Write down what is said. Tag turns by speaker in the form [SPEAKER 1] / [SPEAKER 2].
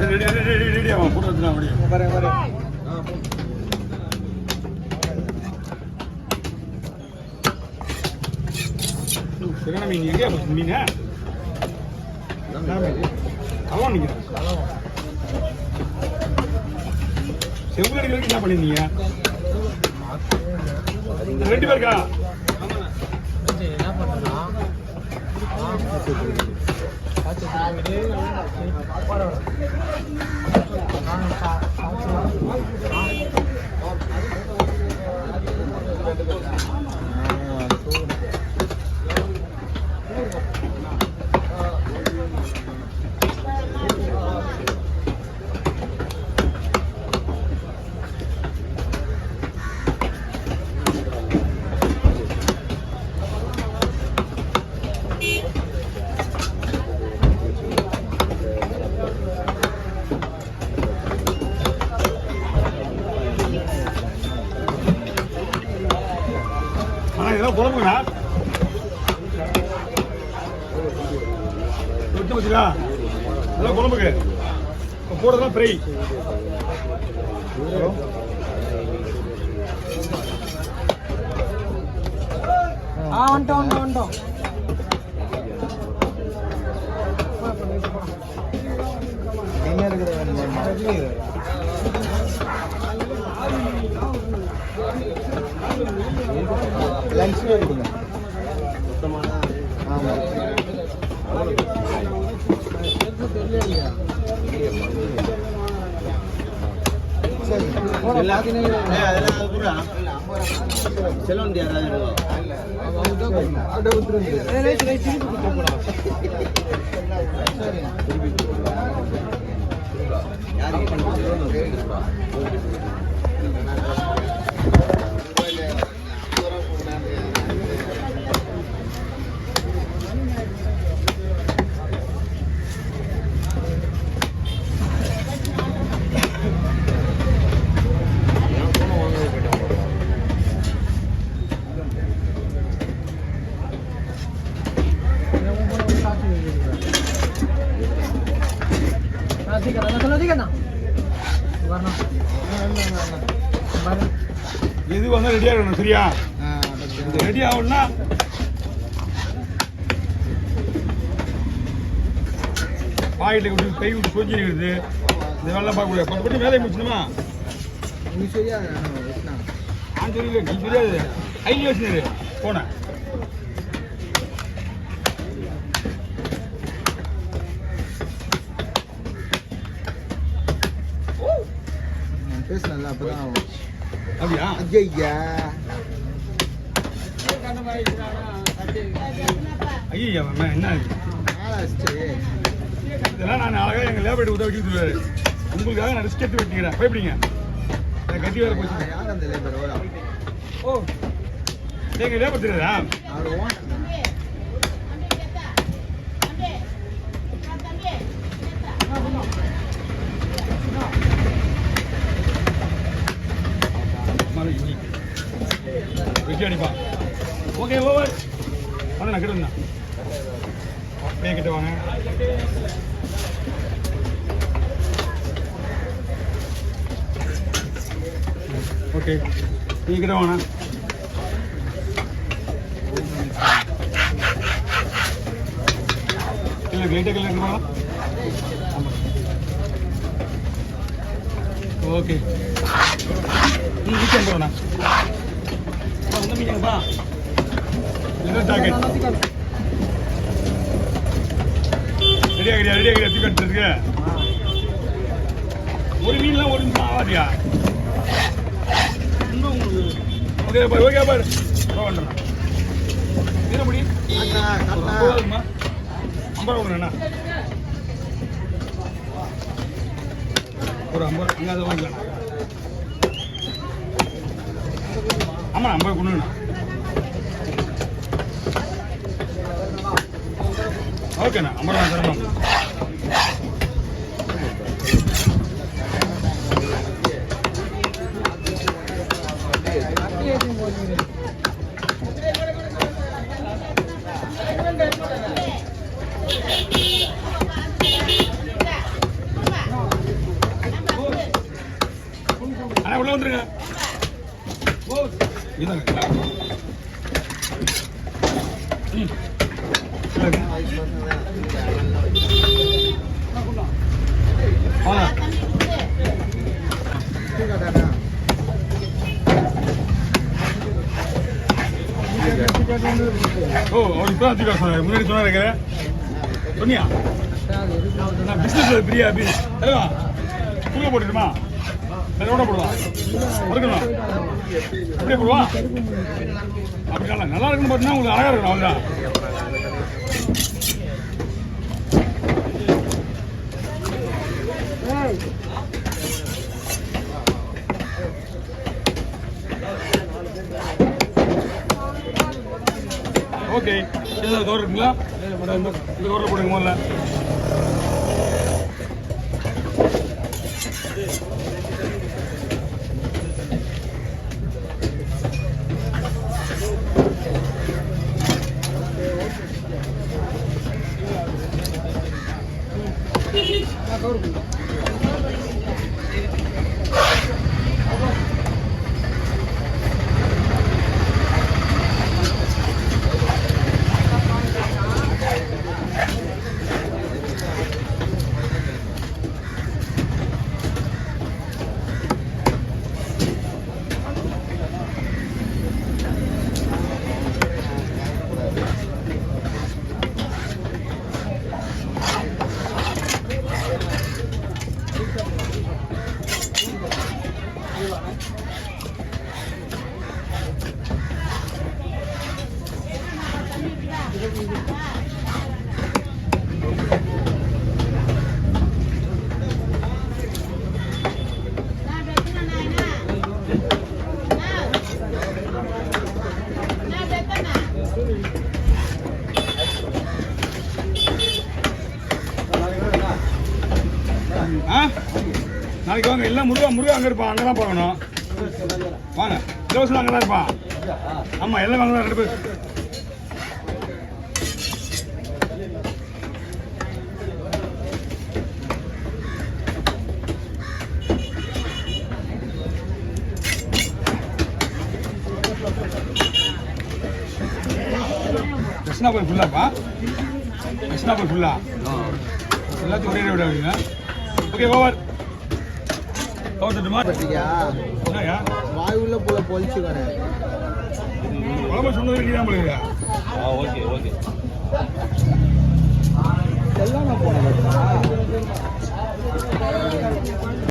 [SPEAKER 1] Ready ஆகும் போட்டு வச்சுலாம் முடியும்
[SPEAKER 2] வரேன்
[SPEAKER 1] சரியான மீன் எங்கேயா போச்சு மீன் கலவம் நிற்கிறேன் செவ்வளவு அடிக்கிறதுக்கு என்ன பண்ணிருந்தீங்க 2 பேருக்கா
[SPEAKER 2] என்ன பண்ணா
[SPEAKER 1] இதெல்லாம் குழம்புங்கண்ணா விட்டு வச்சுக்கா இதெல்லாம் குழம்புக்கு இப்போ போடுறதுலாம் ஃப்ரை
[SPEAKER 2] வந்துட்டோம் என்ன இருக்குது லஞ்ச் எடுங்க ஆமாம் சரி
[SPEAKER 3] செலவன்
[SPEAKER 1] எது வந்து ரெடி ஆகணும் சரியா ரெடி ஆகணும்னா பாக்கெட்டை விட்டு கை விட்டு சோஞ்சி நிற்கிறது இந்த வேலைலாம் பார்க்கக்கூடாது பட்டு பட்டு வேலையை முடிச்சணுமா
[SPEAKER 2] நீ சரியா
[SPEAKER 1] நான் சொல்லி நீ தெரியாது கையில் வச்சுரு போனேன்
[SPEAKER 2] பேசுனல அப்பதான்
[SPEAKER 1] அப்படியா
[SPEAKER 2] ஐயா
[SPEAKER 1] ஐயா என்ன இதெல்லாம் நான் அழகாக எங்கள் லேபர் உதவி வச்சு சொல்லுவாரு உங்களுக்காக நான் ரிஸ்க் எடுத்து வெட்டிக்கிறேன் பயப்படிங்க கட்டி வேற போச்சு
[SPEAKER 2] யார் அந்த லேபர்
[SPEAKER 1] ஓ எங்கள் லேபர் தெரியாதா வெட்டி அடிப்பான் ஓகே ஓவர் ஆனால் நான் கிட்ட இருந்தேன் கிட்ட வாங்க ஓகே நீ கிட்ட வாங்க இல்லை லைட்டாக கிளம்பி ஓகே நீ வீக்கெண்ட் போண்ணா வந்து மீங்கப்பா என்ன டாக்கெட் ரெடியா தூக்கி கட்டுறதுக்கு ஒரு மீன்லாம் ஒரு நிமிஷம் ஆகாதியா ஓகே பாரு ஓகே பாரு வந்துடுறேன் என்ன முடியும் 50 கொடுங்கண்ணா ஒரு 50 இங்கே அதை வாங்கிக்கலாம் ஆமாம் 50 கொடுங்கண்ணா ஓகேண்ணா 50 தரணும் வந்துருங்க. இதாங்க. ஓ அவர் இப்போ தான் சொன்னார், முன்னாடி சொன்னாரு. சொன்னியா? நான் பிஸ்னஸ் பிரியா தலைவா தூக்க போட்டுட்டுமா? எவ்வளோ போடுவான்? கொடுக்கணும் அப்படியே போடுவா? அப்படி நல்லா இருக்குன்னு பார்த்தீங்கன்னா உங்களுக்கு அழகாக இருக்கணும். அவ்வளோதான். ஓகே, ஏதாவது கவர் இருக்குங்களா? இந்த கவரில் போடுங்க முதல்ல. நாளைக்கு வாங்க. எல்லாம் முருகா அங்கே இருப்பான். அங்கே தான் பார்க்கணும். வாங்க. இலவசம் அங்கே தான் இருப்பான். ஆமாம், எல்லாம் வாங்க தான் 2 பேர். கிருஷ்ணாபுரம் ஃபுல்லாப்பா? கிருஷ்ணாபுரம் ஃபுல்லா? எல்லாத்தையும் ஒரே விட விடுங்க. Okay, over.
[SPEAKER 2] வாய் உள்ள போல பொழிச்சு வரேன்.
[SPEAKER 1] குழம்பு சொன்னது நீதான் போடுங்க.
[SPEAKER 3] Okay okay.
[SPEAKER 2] எல்லாம் நான் போனேன்.